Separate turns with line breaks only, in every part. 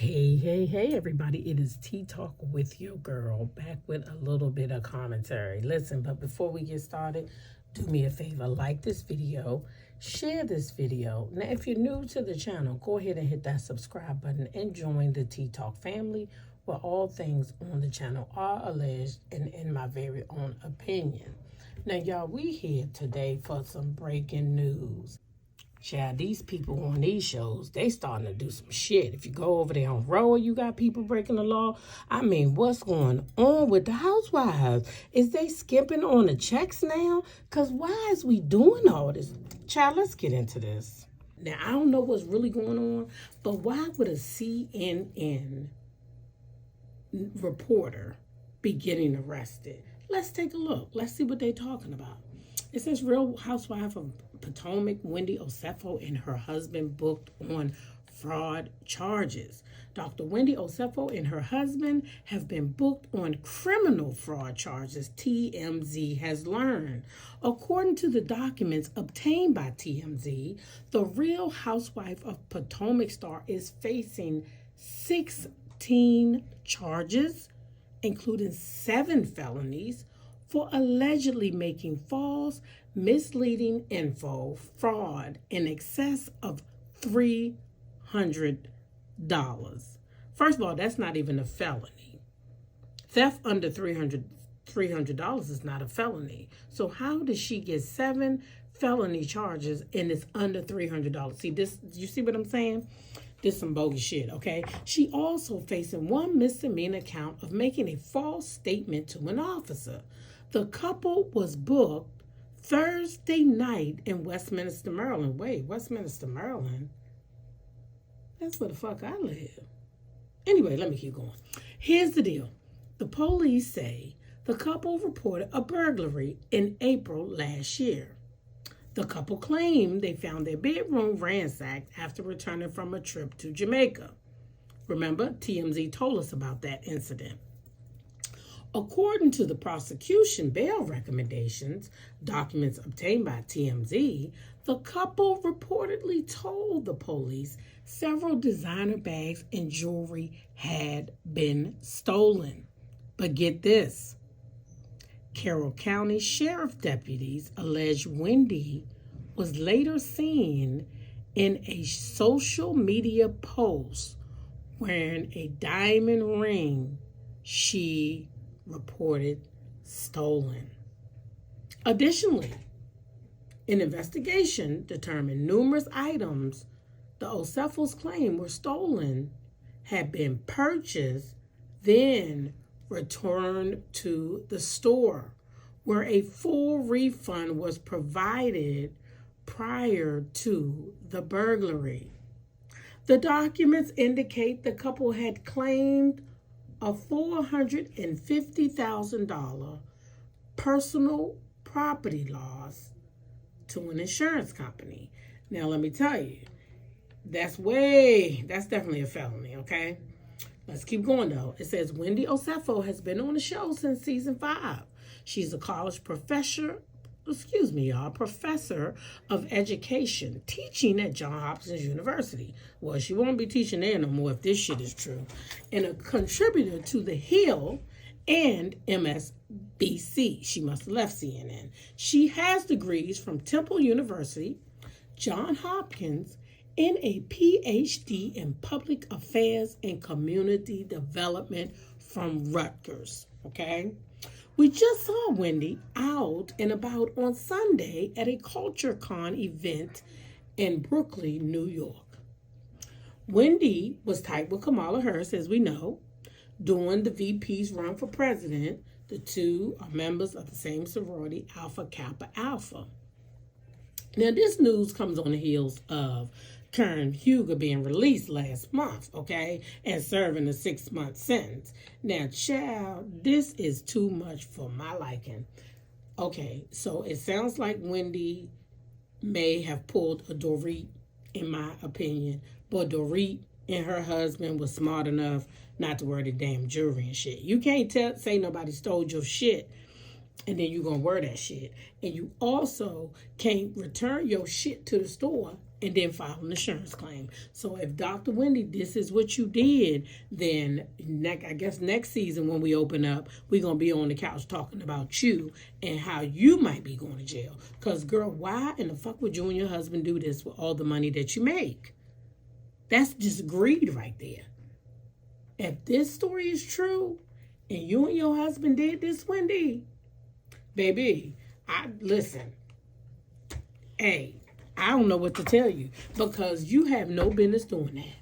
Hey, everybody. It is Tea Talk with your girl, back with a little bit of commentary. Listen, but before we get started, do me a favor, like this video, share this video. Now, if you're new to the channel, go ahead and hit that subscribe button and join the Tea Talk family, where all things on the channel are alleged and in my very own opinion. Now, y'all, we here today for some breaking news. Child, these people on these shows, they starting to do some shit. If you go over there on Roll, you got people breaking the law. I mean, what's going on with the housewives? Is they skipping on the checks now? Because why is we doing all this? Child, let's get into this. Now, I don't know what's really going on, but why would a CNN reporter be getting arrested? Let's take a look. Let's see what they're talking about. It says Real Housewife of Potomac, Wendy Osefo, and her husband booked on fraud charges. Dr. Wendy Osefo and her husband have been booked on criminal fraud charges, TMZ has learned. According to the documents obtained by TMZ, the Real Housewife of Potomac star is facing 16 charges, including 7 felonies, for allegedly making false, misleading info, fraud in excess of $300. First of all, that's not even a felony. Theft under $300 is not a felony. So how does she get 7 felony charges and it's under $300? See this? You see what I'm saying? This some bogus shit, okay? She also facing 1 misdemeanor count of making a false statement to an officer. The couple was booked Thursday night in Westminster, Maryland. Wait, Westminster, Maryland? That's where the fuck I live. Anyway, let me keep going. Here's the deal. The police say the couple reported a burglary in April last year. The couple claimed they found their bedroom ransacked after returning from a trip to Jamaica. Remember, TMZ told us about that incident. According to the prosecution bail recommendations, documents obtained by TMZ, the couple reportedly told the police several designer bags and jewelry had been stolen. But get this. Carroll County Sheriff deputies allege Wendy was later seen in a social media post wearing a diamond ring she reported stolen. Additionally, an investigation determined numerous items the Osefos claim were stolen had been purchased, then returned to the store, where a full refund was provided prior to the burglary. The documents indicate the couple had claimed a $450,000 personal property loss to an insurance company. Now, let me tell you, that's definitely a felony, okay? Let's keep going, though. It says Wendy Osefo has been on the show since season 5. She's a college professor of education, teaching at Johns Hopkins University. Well, she won't be teaching there no more if this shit is true. And a contributor to The Hill and MSNBC. She must have left CNN. She has degrees from Temple University, Johns Hopkins, and a PhD in public affairs and community development from Rutgers. Okay? We just saw Wendy out and about on Sunday at a Culture Con event in Brooklyn, New York. Wendy was tight with Kamala Harris, as we know, during the VP's run for president. The two are members of the same sorority, Alpha Kappa Alpha. Now, this news comes on the heels of Karen Huger being released last month, okay, and serving a 6-month sentence. Now, child, this is too much for my liking. Okay, so it sounds like Wendy may have pulled a Dorit, in my opinion, but Dorit and her husband was smart enough not to wear the damn jewelry and shit. You can't say nobody stole your shit and then you're going to wear that shit. And you also can't return your shit to the store and then file an insurance claim. So if Dr. Wendy, this is what you did, then I guess next season when we open up, we're going to be on the couch talking about you and how you might be going to jail. Because, girl, why in the fuck would you and your husband do this with all the money that you make? That's just greed right there. If this story is true and you and your husband did this, Wendy, baby, listen. Hey, I don't know what to tell you because you have no business doing that.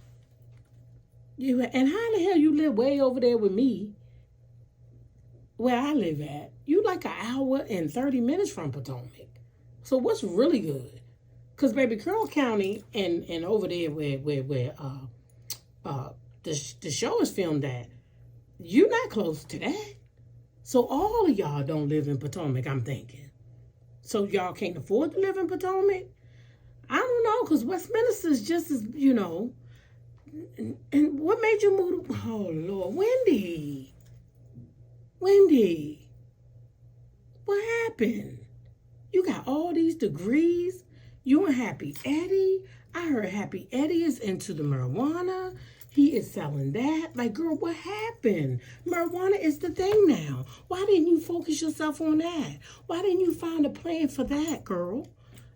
And how the hell you live way over there with me where I live at? You like an hour and 30 minutes from Potomac. So what's really good? Because, baby, Carroll County and over there where the show is filmed at, you're not close to that. So all of y'all don't live in Potomac, I'm thinking. So y'all can't afford to live in Potomac? I don't know, because Westminster is just as, and what made you move to, oh, Lord, Wendy, what happened? You got all these degrees. You and Happy Eddie. I heard Happy Eddie is into the marijuana. He is selling that. Like, girl, what happened? Marijuana is the thing now. Why didn't you focus yourself on that? Why didn't you find a plan for that, girl?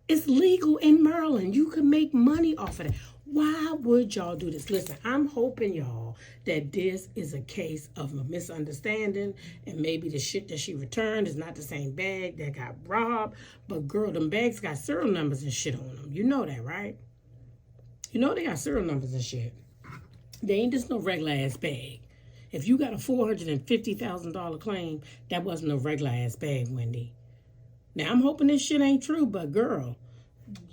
It's legal in Maryland. You can make money off of that. Why would y'all do this? Listen, I'm hoping, y'all, that this is a case of a misunderstanding and maybe the shit that she returned is not the same bag that got robbed. But, girl, them bags got serial numbers and shit on them. You know that, right? You know they got serial numbers and shit. They ain't just no regular ass bag. If you got a $450,000 claim, that wasn't a regular ass bag, Wendy. Now, I'm hoping this shit ain't true, but girl,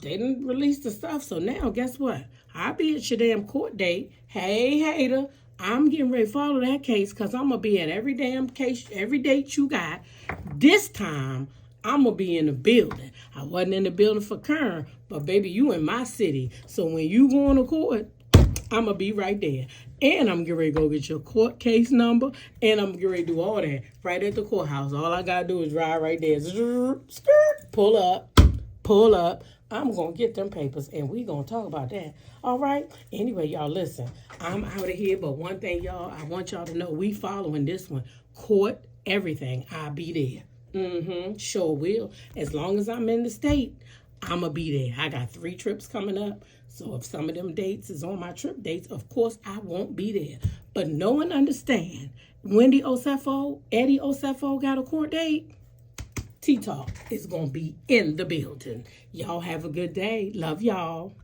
they didn't release the stuff. So now, guess what? I'll be at your damn court date. Hey, hater, I'm getting ready to follow that case because I'm going to be at every damn case, every date you got. This time, I'm going to be in the building. I wasn't in the building for Kern, but baby, you in my city. So when you going to court, I'm going to be right there. And I'm getting ready to go get your court case number. And I'm getting ready to do all that right at the courthouse. All I got to do is ride right there. Pull up. I'm going to get them papers and we going to talk about that. All right? Anyway, y'all, listen. I'm out of here. But one thing, y'all, I want y'all to know we following this one. Court, everything. I'll be there. Sure will. As long as I'm in the state, I'm going to be there. I got 3 trips coming up. So if some of them dates is on my trip dates, of course I won't be there. But know and understand, Wendy Osefo, Eddie Osefo got a court date. T-Talk is going to be in the building. Y'all have a good day. Love y'all.